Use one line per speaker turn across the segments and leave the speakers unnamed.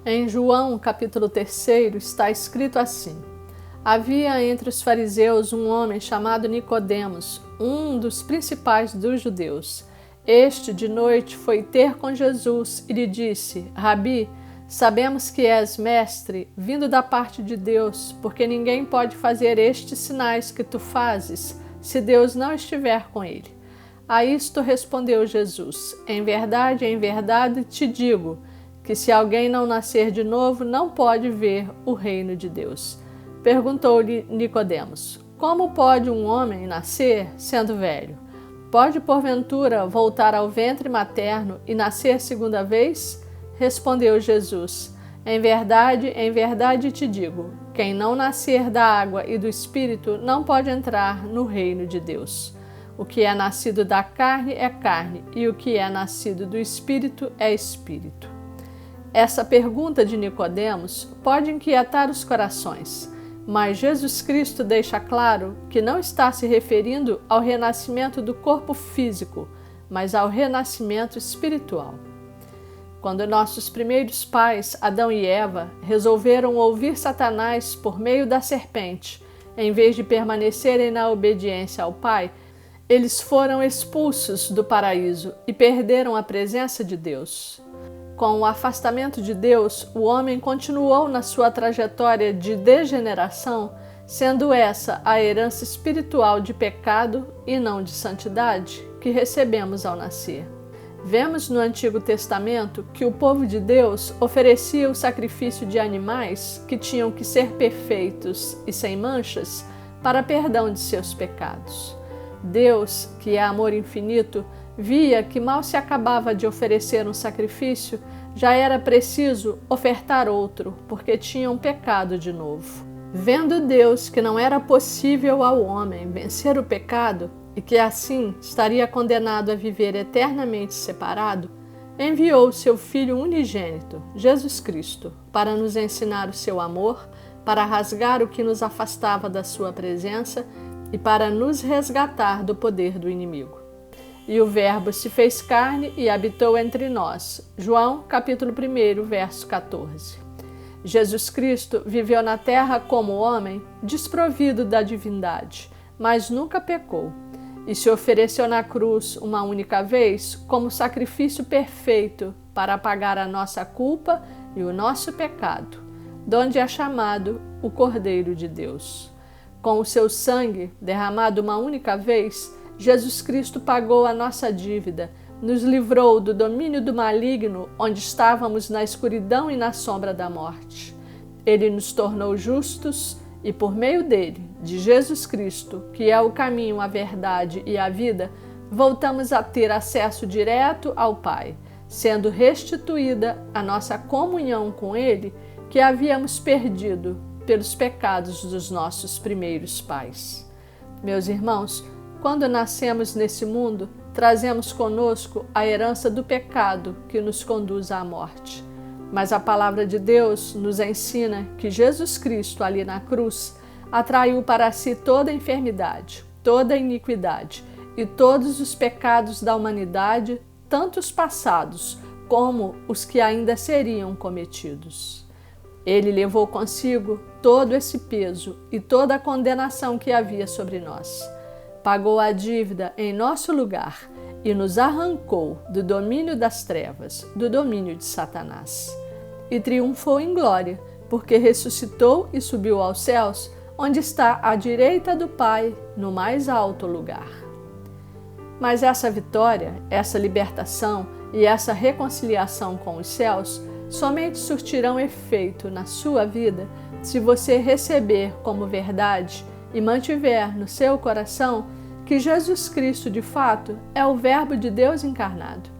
Em João, capítulo 3, está escrito assim: Havia entre os fariseus um homem chamado Nicodemos, um dos principais dos judeus. Este, de noite, foi ter com Jesus e lhe disse: Rabi, sabemos que és mestre, vindo da parte de Deus, porque ninguém pode fazer estes sinais que tu fazes, se Deus não estiver com ele. A isto respondeu Jesus: em verdade te digo, que se alguém não nascer de novo, não pode ver o reino de Deus. Perguntou-lhe Nicodemos: Como pode um homem nascer sendo velho? Pode, porventura, voltar ao ventre materno e nascer segunda vez? Respondeu Jesus: em verdade te digo, quem não nascer da água e do Espírito não pode entrar no reino de Deus. O que é nascido da carne é carne, e o que é nascido do Espírito é Espírito. Essa pergunta de Nicodemos pode inquietar os corações, mas Jesus Cristo deixa claro que não está se referindo ao renascimento do corpo físico, mas ao renascimento espiritual. Quando nossos primeiros pais, Adão e Eva, resolveram ouvir Satanás por meio da serpente, em vez de permanecerem na obediência ao Pai, eles foram expulsos do paraíso e perderam a presença de Deus. Com o afastamento de Deus, o homem continuou na sua trajetória de degeneração, sendo essa a herança espiritual de pecado e não de santidade que recebemos ao nascer. Vemos no Antigo Testamento que o povo de Deus oferecia o sacrifício de animais que tinham que ser perfeitos e sem manchas para perdão de seus pecados. Deus, que é amor infinito, via que mal se acabava de oferecer um sacrifício, já era preciso ofertar outro, porque tinham pecado de novo. Vendo Deus que não era possível ao homem vencer o pecado e que assim estaria condenado a viver eternamente separado, enviou seu Filho unigênito, Jesus Cristo, para nos ensinar o seu amor, para rasgar o que nos afastava da sua presença e para nos resgatar do poder do inimigo. E o Verbo se fez carne e habitou entre nós. João, capítulo 1, verso 14. Jesus Cristo viveu na terra como homem, desprovido da divindade, mas nunca pecou, e se ofereceu na cruz uma única vez como sacrifício perfeito para apagar a nossa culpa e o nosso pecado, donde é chamado o Cordeiro de Deus. Com o seu sangue, derramado uma única vez, Jesus Cristo pagou a nossa dívida, nos livrou do domínio do maligno, onde estávamos na escuridão e na sombra da morte. Ele nos tornou justos e, por meio dele, de Jesus Cristo, que é o caminho, a verdade e a vida, voltamos a ter acesso direto ao Pai, sendo restituída a nossa comunhão com Ele, que havíamos perdido pelos pecados dos nossos primeiros pais. Meus irmãos, quando nascemos nesse mundo, trazemos conosco a herança do pecado que nos conduz à morte. Mas a palavra de Deus nos ensina que Jesus Cristo, ali na cruz, atraiu para si toda a enfermidade, toda a iniquidade e todos os pecados da humanidade, tanto os passados como os que ainda seriam cometidos. Ele levou consigo todo esse peso e toda a condenação que havia sobre nós. Pagou a dívida em nosso lugar e nos arrancou do domínio das trevas, do domínio de Satanás. E triunfou em glória, porque ressuscitou e subiu aos céus, onde está à direita do Pai, no mais alto lugar. Mas essa vitória, essa libertação e essa reconciliação com os céus somente surtirão efeito na sua vida se você receber como verdade e mantiver no seu coração que Jesus Cristo, de fato, é o Verbo de Deus encarnado,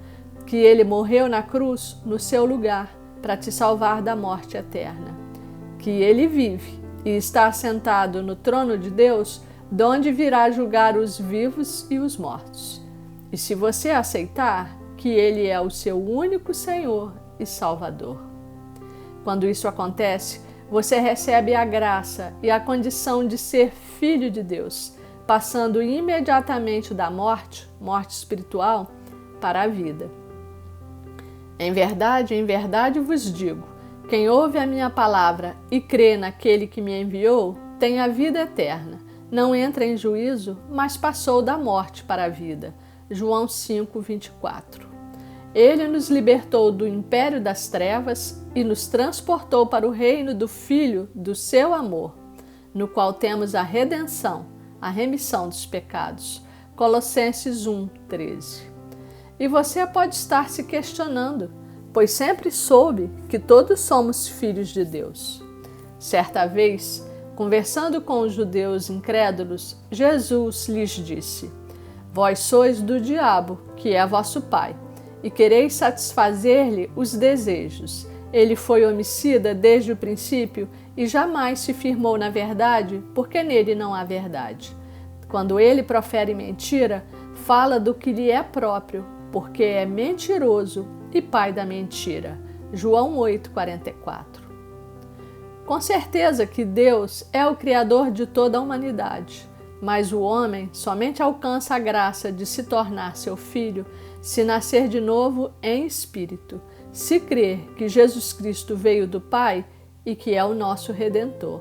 que Ele morreu na cruz no seu lugar para te salvar da morte eterna, que Ele vive e está assentado no trono de Deus, donde virá julgar os vivos e os mortos. E se você aceitar que Ele é o seu único Senhor e Salvador. Quando isso acontece, você recebe a graça e a condição de ser filho de Deus, passando imediatamente da morte espiritual, para a vida. Em verdade vos digo, quem ouve a minha palavra e crê naquele que me enviou, tem a vida eterna. Não entra em juízo, mas passou da morte para a vida. João 5:24. Ele nos libertou do império das trevas e nos transportou para o reino do Filho do seu amor, no qual temos a redenção, a remissão dos pecados. Colossenses 1:13. E você pode estar se questionando, pois sempre soube que todos somos filhos de Deus. Certa vez, conversando com os judeus incrédulos, Jesus lhes disse: Vós sois do diabo, que é vosso pai, e quereis satisfazer-lhe os desejos. Ele foi homicida desde o princípio e jamais se firmou na verdade, porque nele não há verdade. Quando ele profere mentira, fala do que lhe é próprio, porque é mentiroso e pai da mentira. João 8:44. Com certeza que Deus é o Criador de toda a humanidade, mas o homem somente alcança a graça de se tornar seu filho se nascer de novo em espírito, se crer que Jesus Cristo veio do Pai e que é o nosso Redentor.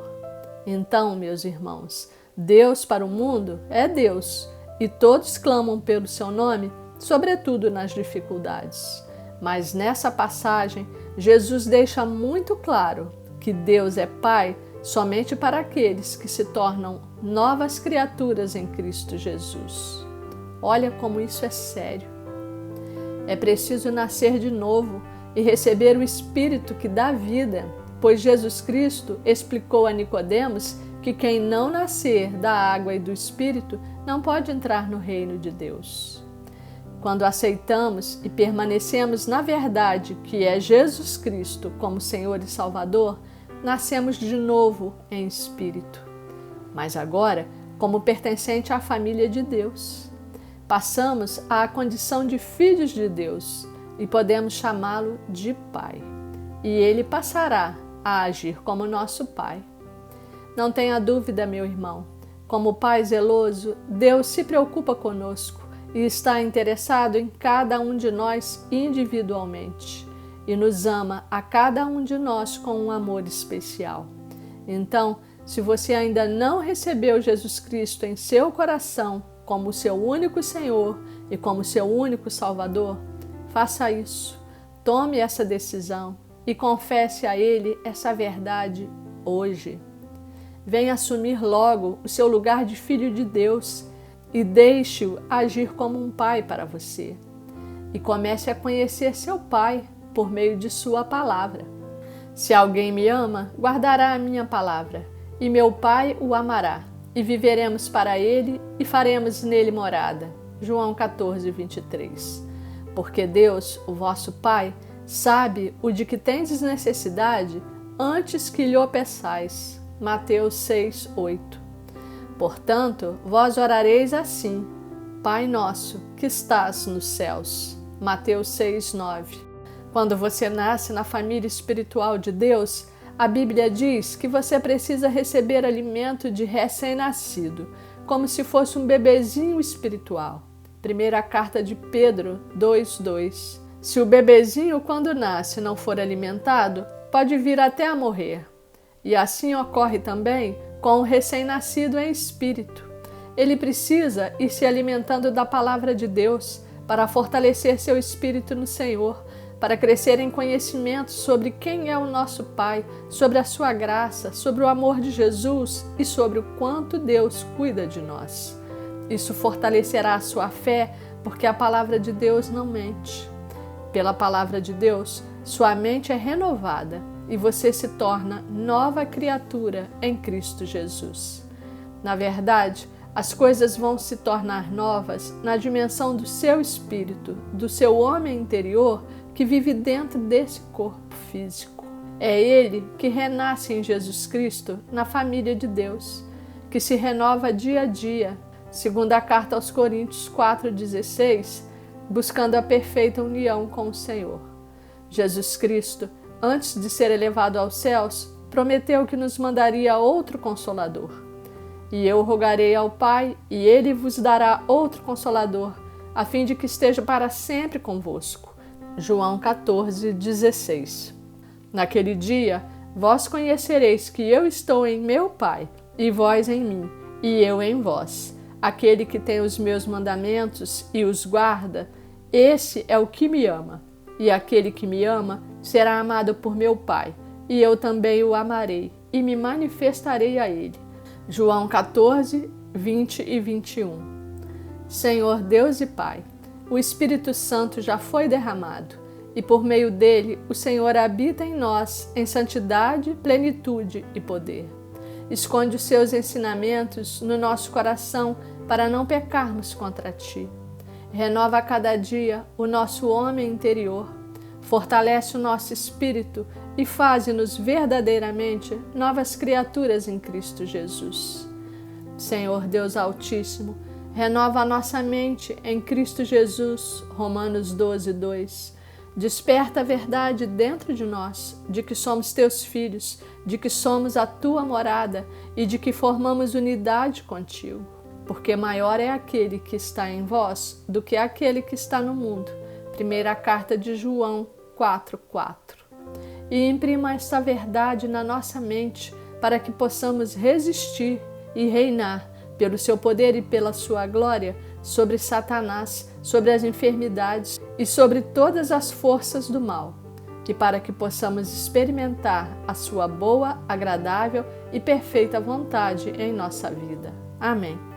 Então, meus irmãos, Deus para o mundo é Deus, e todos clamam pelo seu nome, sobretudo nas dificuldades. Mas nessa passagem, Jesus deixa muito claro que Deus é Pai somente para aqueles que se tornam novas criaturas em Cristo Jesus. Olha como isso é sério. É preciso nascer de novo e receber o Espírito que dá vida, pois Jesus Cristo explicou a Nicodemos que quem não nascer da água e do Espírito não pode entrar no reino de Deus. Quando aceitamos e permanecemos na verdade que é Jesus Cristo como Senhor e Salvador, nascemos de novo em espírito. Mas agora, como pertencente à família de Deus, passamos à condição de filhos de Deus e podemos chamá-lo de Pai. E ele passará a agir como nosso Pai. Não tenha dúvida, meu irmão, como Pai zeloso, Deus se preocupa conosco e está interessado em cada um de nós individualmente e nos ama a cada um de nós com um amor especial. Então, se você ainda não recebeu Jesus Cristo em seu coração como seu único Senhor e como seu único Salvador, faça isso. Tome essa decisão e confesse a Ele essa verdade hoje. Venha assumir logo o seu lugar de filho de Deus e deixe-o agir como um pai para você. E comece a conhecer seu Pai por meio de sua palavra. Se alguém me ama, guardará a minha palavra, e meu Pai o amará, e viveremos para ele e faremos nele morada. João 14:23. Porque Deus, o vosso Pai, sabe o de que tendes necessidade antes que lhe o peçais. Mateus 6:8. Portanto, vós orareis assim: Pai nosso, que estás nos céus. Mateus 6:9. Quando você nasce na família espiritual de Deus, a Bíblia diz que você precisa receber alimento de recém-nascido, como se fosse um bebezinho espiritual. Primeira carta de Pedro 2:2. Se o bebezinho, quando nasce, não for alimentado, pode vir até a morrer. E assim ocorre também com o recém-nascido em espírito. Ele precisa ir se alimentando da palavra de Deus para fortalecer seu espírito no Senhor, para crescer em conhecimento sobre quem é o nosso Pai, sobre a sua graça, sobre o amor de Jesus e sobre o quanto Deus cuida de nós. Isso fortalecerá a sua fé, porque a palavra de Deus não mente. Pela palavra de Deus, sua mente é renovada e você se torna nova criatura em Cristo Jesus. Na verdade, as coisas vão se tornar novas na dimensão do seu espírito, do seu homem interior que vive dentro desse corpo físico. É ele que renasce em Jesus Cristo na família de Deus, que se renova dia a dia, segundo a carta aos Coríntios 4:16, buscando a perfeita união com o Senhor. Jesus Cristo, antes de ser elevado aos céus, prometeu que nos mandaria outro Consolador. E eu rogarei ao Pai, e Ele vos dará outro Consolador, a fim de que esteja para sempre convosco. João 14:16. Naquele dia, vós conhecereis que eu estou em meu Pai, e vós em mim, e eu em vós. Aquele que tem os meus mandamentos e os guarda, esse é o que me ama. E aquele que me ama será amado por meu Pai, e eu também o amarei, e me manifestarei a ele. João 14, 20 e 21. Senhor Deus e Pai, o Espírito Santo já foi derramado, e por meio dele o Senhor habita em nós em santidade, plenitude e poder. Esconde os seus ensinamentos no nosso coração para não pecarmos contra ti. Renova a cada dia o nosso homem interior, fortalece o nosso espírito e faze-nos verdadeiramente novas criaturas em Cristo Jesus. Senhor Deus Altíssimo, renova a nossa mente em Cristo Jesus, Romanos 12, 2. Desperta a verdade dentro de nós, de que somos teus filhos, de que somos a tua morada e de que formamos unidade contigo. Porque maior é aquele que está em vós do que aquele que está no mundo. Primeira carta de João 4:4. E imprima esta verdade na nossa mente para que possamos resistir e reinar pelo seu poder e pela sua glória sobre Satanás, sobre as enfermidades e sobre todas as forças do mal, e para que possamos experimentar a sua boa, agradável e perfeita vontade em nossa vida. Amém.